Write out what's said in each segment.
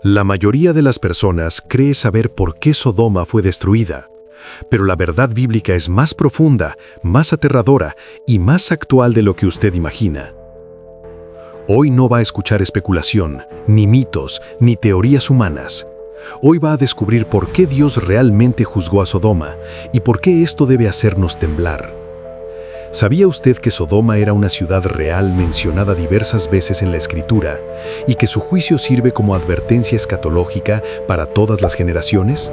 La mayoría de las personas cree saber por qué Sodoma fue destruida, pero la verdad bíblica es más profunda, más aterradora y más actual de lo que usted imagina. Hoy no va a escuchar especulación, ni mitos, ni teorías humanas. Hoy va a descubrir por qué Dios realmente juzgó a Sodoma y por qué esto debe hacernos temblar. ¿Sabía usted que Sodoma era una ciudad real mencionada diversas veces en la Escritura y que su juicio sirve como advertencia escatológica para todas las generaciones?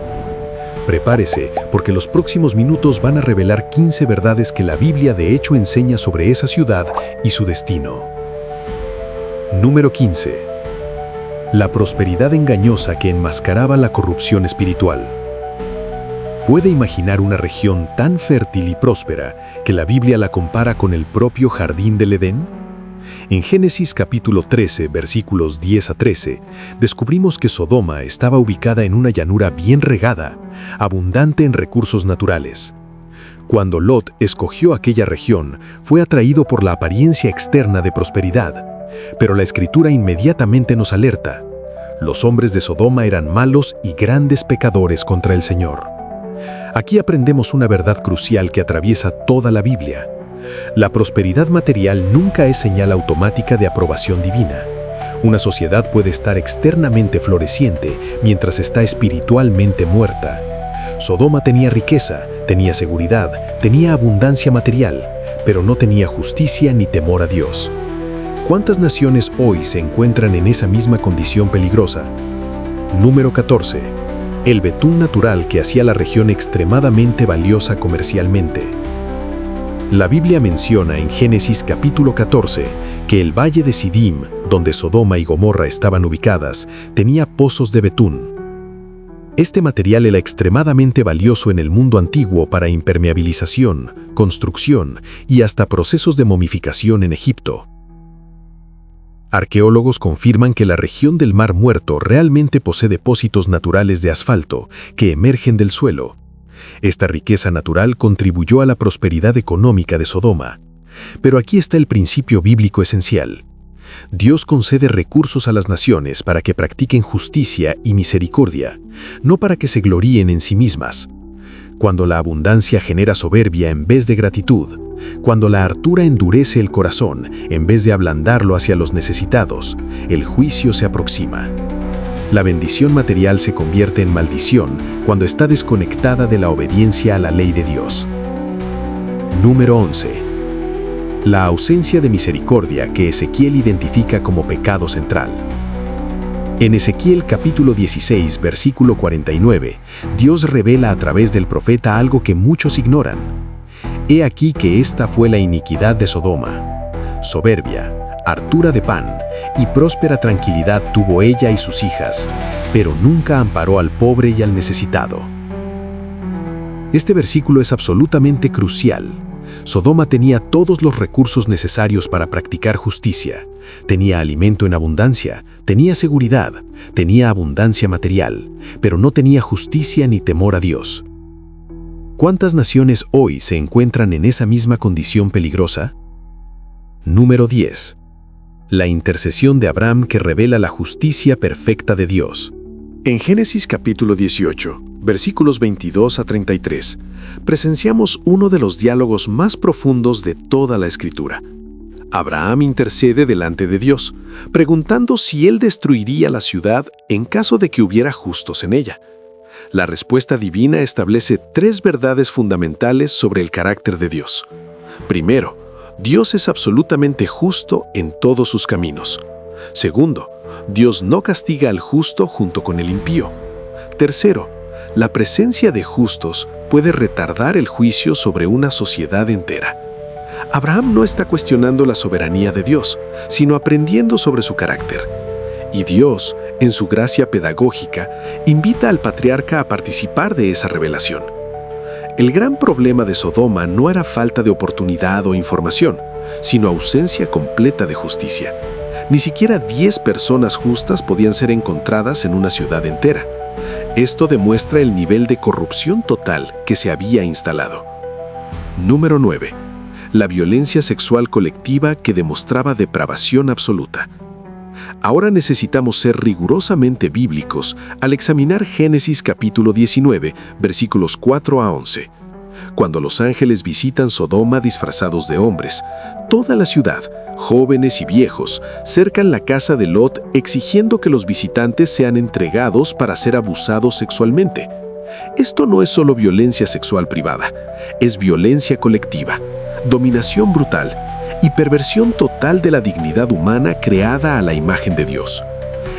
Prepárese, porque los próximos minutos van a revelar 15 verdades que la Biblia de hecho enseña sobre esa ciudad y su destino. Número 15. La prosperidad engañosa que enmascaraba la corrupción espiritual. ¿Puede imaginar una región tan fértil y próspera que la Biblia la compara con el propio jardín del Edén? En Génesis capítulo 13, versículos 10 a 13, descubrimos que Sodoma estaba ubicada en una llanura bien regada, abundante en recursos naturales. Cuando Lot escogió aquella región, fue atraído por la apariencia externa de prosperidad, pero la Escritura inmediatamente nos alerta. Los hombres de Sodoma eran malos y grandes pecadores contra el Señor. Aquí aprendemos una verdad crucial que atraviesa toda la Biblia. La prosperidad material nunca es señal automática de aprobación divina. Una sociedad puede estar externamente floreciente mientras está espiritualmente muerta. Sodoma tenía riqueza, tenía seguridad, tenía abundancia material, pero no tenía justicia ni temor a Dios. ¿Cuántas naciones hoy se encuentran en esa misma condición peligrosa? Número 14. El betún natural que hacía la región extremadamente valiosa comercialmente. La Biblia menciona en Génesis capítulo 14 que el valle de Sidim, donde Sodoma y Gomorra estaban ubicadas, tenía pozos de betún. Este material era extremadamente valioso en el mundo antiguo para impermeabilización, construcción y hasta procesos de momificación en Egipto. Arqueólogos confirman que la región del Mar Muerto realmente posee depósitos naturales de asfalto que emergen del suelo. Esta riqueza natural contribuyó a la prosperidad económica de Sodoma. Pero aquí está el principio bíblico esencial. Dios concede recursos a las naciones para que practiquen justicia y misericordia, no para que se gloríen en sí mismas. Cuando la abundancia genera soberbia en vez de gratitud, cuando la hartura endurece el corazón en vez de ablandarlo hacia los necesitados, el juicio se aproxima. La bendición material se convierte en maldición cuando está desconectada de la obediencia a la ley de Dios. Número 11. La ausencia de misericordia que Ezequiel identifica como pecado central. En Ezequiel capítulo 16, versículo 49, Dios revela a través del profeta algo que muchos ignoran. He aquí que esta fue la iniquidad de Sodoma. Soberbia, hartura de pan y próspera tranquilidad tuvo ella y sus hijas, pero nunca amparó al pobre y al necesitado. Este versículo es absolutamente crucial. Sodoma tenía todos los recursos necesarios para practicar justicia. Tenía alimento en abundancia, tenía seguridad, tenía abundancia material, pero no tenía justicia ni temor a Dios. ¿Cuántas naciones hoy se encuentran en esa misma condición peligrosa? Número 10. La intercesión de Abraham que revela la justicia perfecta de Dios. En Génesis capítulo 18, versículos 22 a 33, presenciamos uno de los diálogos más profundos de toda la Escritura. Abraham intercede delante de Dios, preguntando si él destruiría la ciudad en caso de que hubiera justos en ella. La respuesta divina establece 3 verdades fundamentales sobre el carácter de Dios. Primero, Dios es absolutamente justo en todos sus caminos. Segundo, Dios no castiga al justo junto con el impío. Tercero, la presencia de justos puede retardar el juicio sobre una sociedad entera. Abraham no está cuestionando la soberanía de Dios, sino aprendiendo sobre su carácter. Y Dios, en su gracia pedagógica, invita al patriarca a participar de esa revelación. El gran problema de Sodoma no era falta de oportunidad o información, sino ausencia completa de justicia. Ni siquiera 10 personas justas podían ser encontradas en una ciudad entera. Esto demuestra el nivel de corrupción total que se había instalado. Número 9. La violencia sexual colectiva que demostraba depravación absoluta. Ahora necesitamos ser rigurosamente bíblicos al examinar Génesis capítulo 19, versículos 4 a 11. Cuando los ángeles visitan Sodoma disfrazados de hombres, toda la ciudad, jóvenes y viejos, cercan la casa de Lot exigiendo que los visitantes sean entregados para ser abusados sexualmente. Esto no es solo violencia sexual privada, es violencia colectiva, dominación brutal y perversión total de la dignidad humana creada a la imagen de Dios.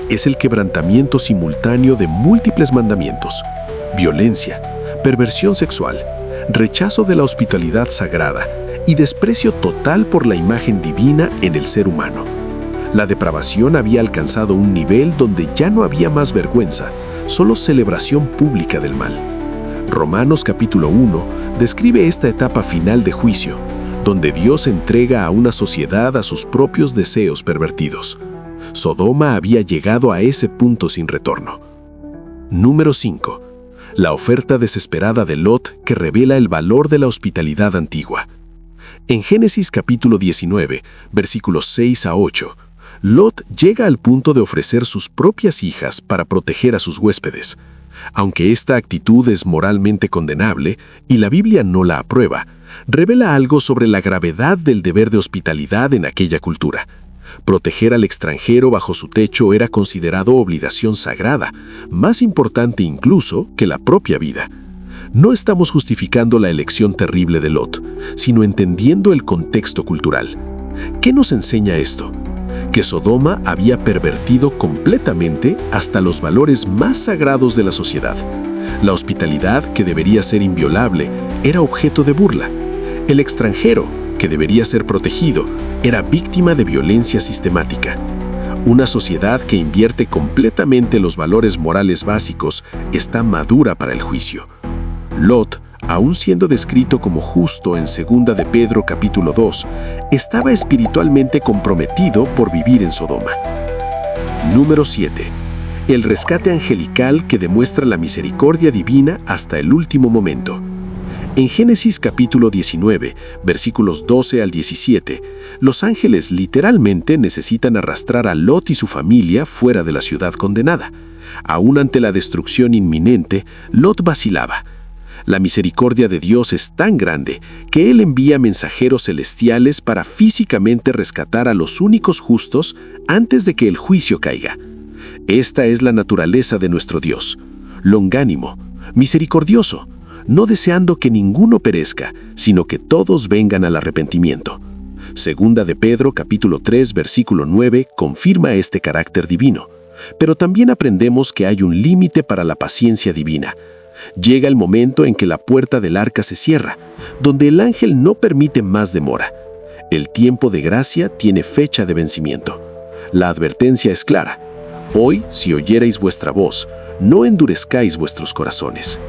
Es el quebrantamiento simultáneo de múltiples mandamientos: violencia, perversión sexual, rechazo de la hospitalidad sagrada y desprecio total por la imagen divina en el ser humano. La depravación había alcanzado un nivel donde ya no había más vergüenza, solo celebración pública del mal. Romanos capítulo 1 describe esta etapa final de juicio, donde Dios entrega a una sociedad a sus propios deseos pervertidos. Sodoma había llegado a ese punto sin retorno. Número 5. La oferta desesperada de Lot que revela el valor de la hospitalidad antigua. En Génesis capítulo 19, versículos 6 a 8, Lot llega al punto de ofrecer sus propias hijas para proteger a sus huéspedes. Aunque esta actitud es moralmente condenable y la Biblia no la aprueba, revela algo sobre la gravedad del deber de hospitalidad en aquella cultura. Proteger al extranjero bajo su techo era considerado obligación sagrada, más importante incluso que la propia vida. No estamos justificando la elección terrible de Lot, sino entendiendo el contexto cultural. ¿Qué nos enseña esto? Que Sodoma había pervertido completamente hasta los valores más sagrados de la sociedad. La hospitalidad, que debería ser inviolable, era objeto de burla. El extranjero, que debería ser protegido, era víctima de violencia sistemática. Una sociedad que invierte completamente los valores morales básicos está madura para el juicio. Lot, aún siendo descrito como justo en 2 de Pedro capítulo 2, estaba espiritualmente comprometido por vivir en Sodoma. Número 7. El rescate angelical que demuestra la misericordia divina hasta el último momento. En Génesis capítulo 19, versículos 12 al 17, los ángeles literalmente necesitan arrastrar a Lot y su familia fuera de la ciudad condenada. Aún ante la destrucción inminente, Lot vacilaba. La misericordia de Dios es tan grande que Él envía mensajeros celestiales para físicamente rescatar a los únicos justos antes de que el juicio caiga. Esta es la naturaleza de nuestro Dios: longánimo, misericordioso, no deseando que ninguno perezca, sino que todos vengan al arrepentimiento. Segunda de Pedro capítulo 3 versículo 9 confirma este carácter divino, pero también aprendemos que hay un límite para la paciencia divina. Llega el momento en que la puerta del arca se cierra, donde el ángel no permite más demora. El tiempo de gracia tiene fecha de vencimiento. La advertencia es clara: hoy, si oyereis vuestra voz, no endurezcáis vuestros corazones.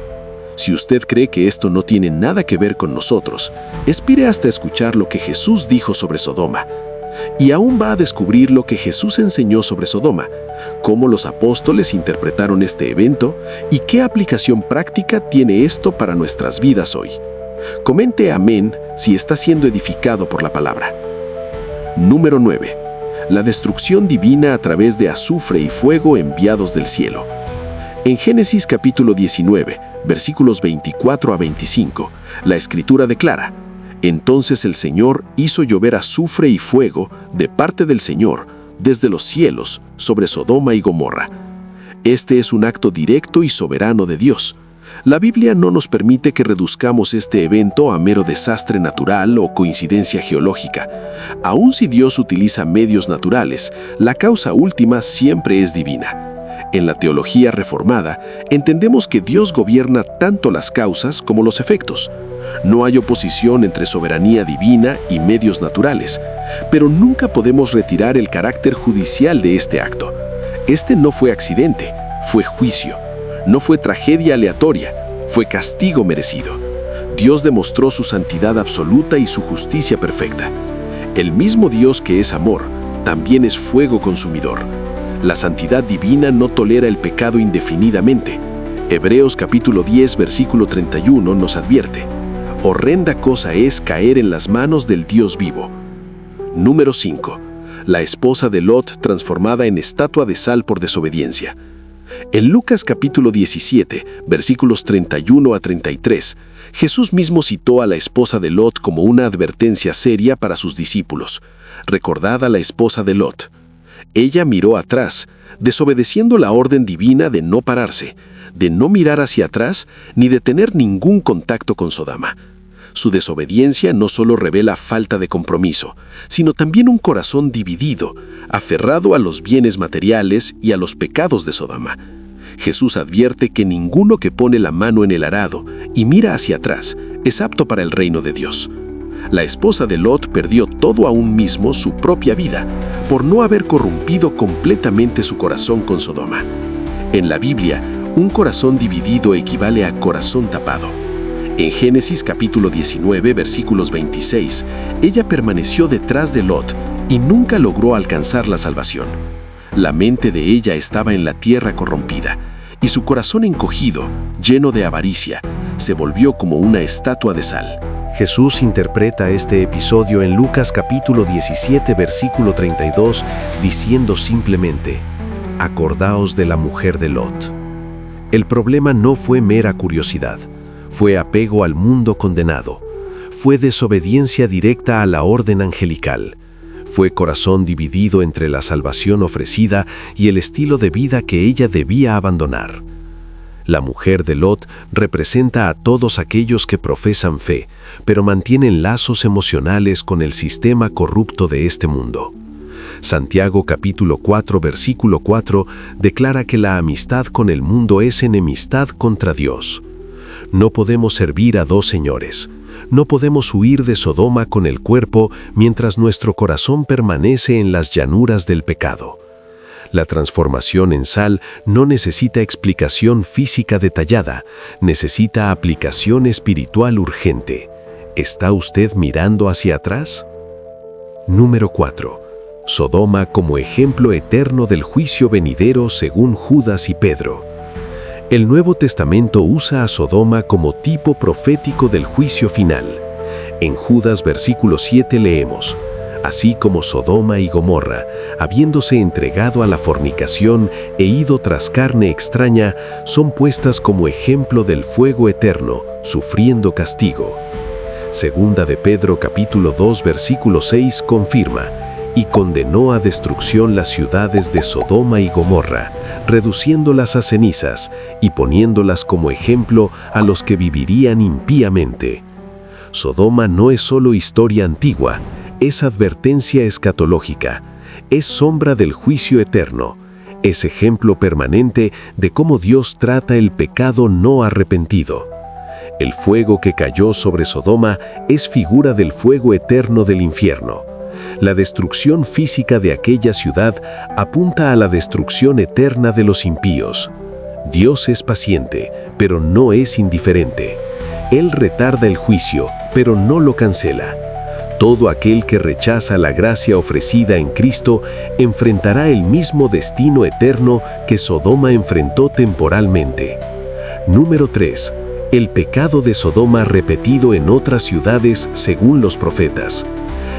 Si usted cree que esto no tiene nada que ver con nosotros, espere hasta escuchar lo que Jesús dijo sobre Sodoma. Y aún va a descubrir lo que Jesús enseñó sobre Sodoma, cómo los apóstoles interpretaron este evento y qué aplicación práctica tiene esto para nuestras vidas hoy. Comente amén si está siendo edificado por la palabra. Número 9. La destrucción divina a través de azufre y fuego enviados del cielo. En Génesis capítulo 19, versículos 24 a 25, la Escritura declara: entonces el Señor hizo llover azufre y fuego de parte del Señor desde los cielos sobre Sodoma y Gomorra. Este es un acto directo y soberano de Dios. La Biblia no nos permite que reduzcamos este evento a mero desastre natural o coincidencia geológica. Aun si Dios utiliza medios naturales, la causa última siempre es divina. En la teología reformada, entendemos que Dios gobierna tanto las causas como los efectos. No hay oposición entre soberanía divina y medios naturales, pero nunca podemos retirar el carácter judicial de este acto. Este no fue accidente, fue juicio. No fue tragedia aleatoria, fue castigo merecido. Dios demostró su santidad absoluta y su justicia perfecta. El mismo Dios que es amor, también es fuego consumidor. La santidad divina no tolera el pecado indefinidamente. Hebreos capítulo 10, versículo 31 nos advierte: horrenda cosa es caer en las manos del Dios vivo. Número 5. la esposa de Lot transformada en estatua de sal por desobediencia. En Lucas capítulo 17, versículos 31 a 33, Jesús mismo citó a la esposa de Lot como una advertencia seria para sus discípulos. Recordad a la esposa de Lot. Ella miró atrás, desobedeciendo la orden divina de no pararse, de no mirar hacia atrás ni de tener ningún contacto con Sodoma. Su desobediencia no solo revela falta de compromiso, sino también un corazón dividido, aferrado a los bienes materiales y a los pecados de Sodoma. Jesús advierte que ninguno que pone la mano en el arado y mira hacia atrás es apto para el reino de Dios. La esposa de Lot perdió todo aún mismo su propia vida por no haber corrompido completamente su corazón con Sodoma. En la Biblia, un corazón dividido equivale a corazón tapado. En Génesis capítulo 19, versículos 26, ella permaneció detrás de Lot y nunca logró alcanzar la salvación. La mente de ella estaba en la tierra corrompida, y su corazón encogido, lleno de avaricia, se volvió como una estatua de sal. Jesús interpreta este episodio en Lucas capítulo 17, versículo 32, diciendo simplemente: acordaos de la mujer de Lot. El problema no fue mera curiosidad, fue apego al mundo condenado, fue desobediencia directa a la orden angelical, fue corazón dividido entre la salvación ofrecida y el estilo de vida que ella debía abandonar. La mujer de Lot representa a todos aquellos que profesan fe, pero mantienen lazos emocionales con el sistema corrupto de este mundo. Santiago capítulo 4, versículo 4 declara que la amistad con el mundo es enemistad contra Dios. No podemos servir a dos señores. No podemos huir de Sodoma con el cuerpo mientras nuestro corazón permanece en las llanuras del pecado. La transformación en sal no necesita explicación física detallada, necesita aplicación espiritual urgente. ¿Está usted mirando hacia atrás? Número 4. Sodoma como ejemplo eterno del juicio venidero según Judas y Pedro. El Nuevo Testamento usa a Sodoma como tipo profético del juicio final. En Judas versículo 7 leemos: así como Sodoma y Gomorra, habiéndose entregado a la fornicación e ido tras carne extraña, son puestas como ejemplo del fuego eterno, sufriendo castigo. Segunda de Pedro capítulo 2 versículo 6 confirma: y condenó a destrucción las ciudades de Sodoma y Gomorra, reduciéndolas a cenizas y poniéndolas como ejemplo a los que vivirían impíamente. Sodoma no es solo historia antigua, es advertencia escatológica, es sombra del juicio eterno, es ejemplo permanente de cómo Dios trata el pecado no arrepentido. El fuego que cayó sobre Sodoma es figura del fuego eterno del infierno. La destrucción física de aquella ciudad apunta a la destrucción eterna de los impíos. Dios es paciente, pero no es indiferente. Él retarda el juicio, pero no lo cancela. Todo aquel que rechaza la gracia ofrecida en Cristo enfrentará el mismo destino eterno que Sodoma enfrentó temporalmente. Número 3. El pecado de Sodoma repetido en otras ciudades según los profetas.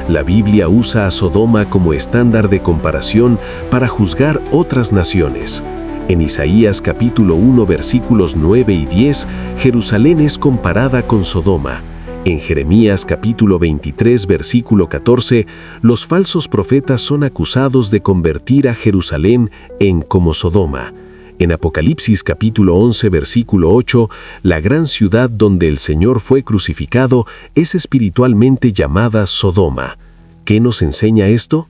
La Biblia usa a Sodoma como estándar de comparación para juzgar otras naciones. En Isaías capítulo 1 versículos 9 y 10, Jerusalén es comparada con Sodoma. En Jeremías capítulo 23 versículo 14, los falsos profetas son acusados de convertir a Jerusalén en como Sodoma. En Apocalipsis capítulo 11 versículo 8, la gran ciudad donde el Señor fue crucificado es espiritualmente llamada Sodoma. ¿Qué nos enseña esto?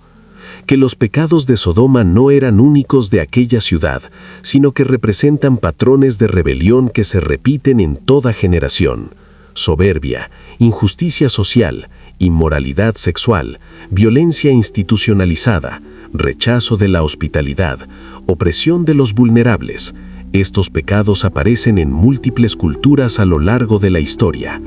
Que los pecados de Sodoma no eran únicos de aquella ciudad, sino que representan patrones de rebelión que se repiten en toda generación. Soberbia, injusticia social, inmoralidad sexual, violencia institucionalizada, rechazo de la hospitalidad, opresión de los vulnerables. Estos pecados aparecen en múltiples culturas a lo largo de la historia.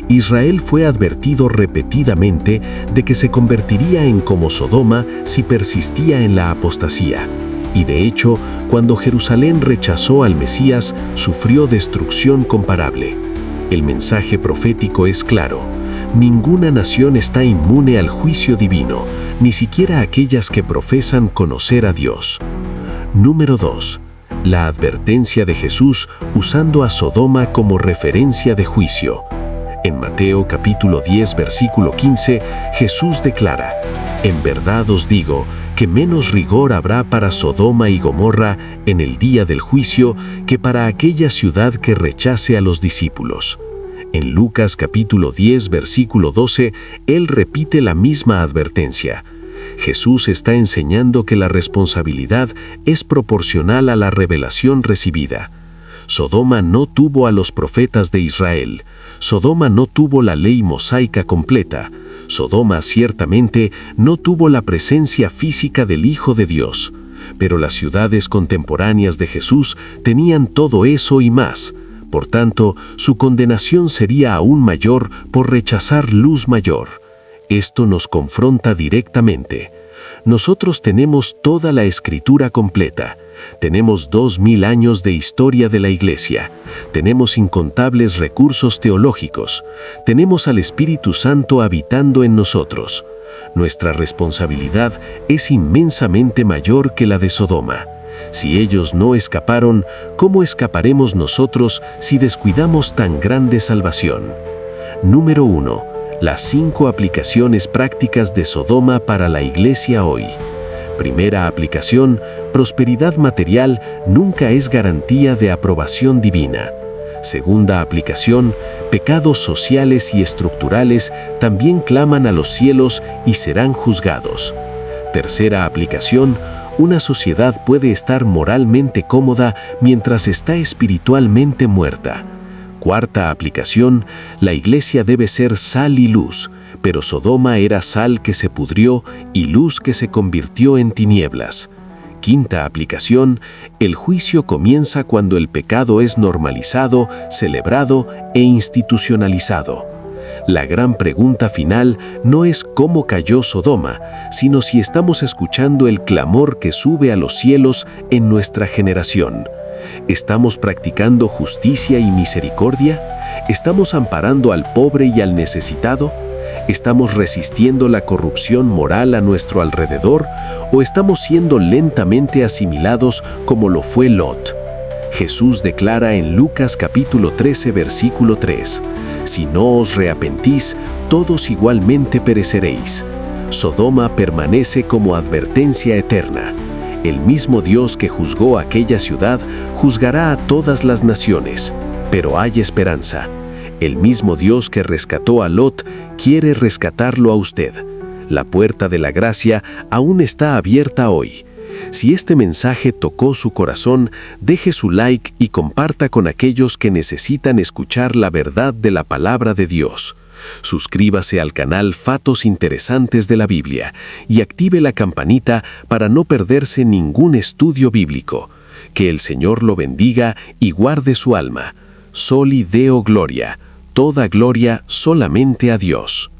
Israel fue advertido repetidamente de que se convertiría en como Sodoma si persistía en la apostasía. Y de hecho, cuando Jerusalén rechazó al Mesías, sufrió destrucción comparable. El mensaje profético es claro: ninguna nación está inmune al juicio divino, ni siquiera aquellas que profesan conocer a Dios. Número 2. La advertencia de Jesús usando a Sodoma como referencia de juicio. En Mateo capítulo 10, versículo 15, Jesús declara: «En verdad os digo que menos rigor habrá para Sodoma y Gomorra en el día del juicio que para aquella ciudad que rechace a los discípulos». En Lucas capítulo 10, versículo 12, Él repite la misma advertencia. Jesús está enseñando que la responsabilidad es proporcional a la revelación recibida. Sodoma no tuvo a los profetas de Israel. Sodoma no tuvo la ley mosaica completa. Sodoma ciertamente no tuvo la presencia física del Hijo de Dios. Pero las ciudades contemporáneas de Jesús tenían todo eso y más. Por tanto, su condenación sería aún mayor por rechazar luz mayor. Esto nos confronta directamente. Nosotros tenemos toda la Escritura completa. Tenemos 2000 años de historia de la Iglesia. Tenemos incontables recursos teológicos. Tenemos al Espíritu Santo habitando en nosotros. Nuestra responsabilidad es inmensamente mayor que la de Sodoma. Si ellos no escaparon, ¿cómo escaparemos nosotros si descuidamos tan grande salvación? Número 1. Las 5 aplicaciones prácticas de Sodoma para la Iglesia hoy. Primera aplicación: prosperidad material nunca es garantía de aprobación divina. Segunda aplicación: pecados sociales y estructurales también claman a los cielos y serán juzgados. Tercera aplicación: una sociedad puede estar moralmente cómoda mientras está espiritualmente muerta. Cuarta aplicación: la Iglesia debe ser sal y luz, pero Sodoma era sal que se pudrió y luz que se convirtió en tinieblas. Quinta aplicación: el juicio comienza cuando el pecado es normalizado, celebrado e institucionalizado. La gran pregunta final no es cómo cayó Sodoma, sino si estamos escuchando el clamor que sube a los cielos en nuestra generación. ¿Estamos practicando justicia y misericordia? ¿Estamos amparando al pobre y al necesitado? ¿Estamos resistiendo la corrupción moral a nuestro alrededor? ¿O estamos siendo lentamente asimilados como lo fue Lot? Jesús declara en Lucas capítulo 13, versículo 3: «Si no os reapentís, todos igualmente pereceréis». Sodoma permanece como advertencia eterna. El mismo Dios que juzgó aquella ciudad juzgará a todas las naciones. Pero hay esperanza. El mismo Dios que rescató a Lot quiere rescatarlo a usted. La puerta de la gracia aún está abierta hoy. Si este mensaje tocó su corazón, deje su like y comparta con aquellos que necesitan escuchar la verdad de la palabra de Dios. Suscríbase al canal Fatos Interesantes de la Biblia y active la campanita para no perderse ningún estudio bíblico. Que el Señor lo bendiga y guarde su alma. Soli Deo Gloria. Toda gloria solamente a Dios.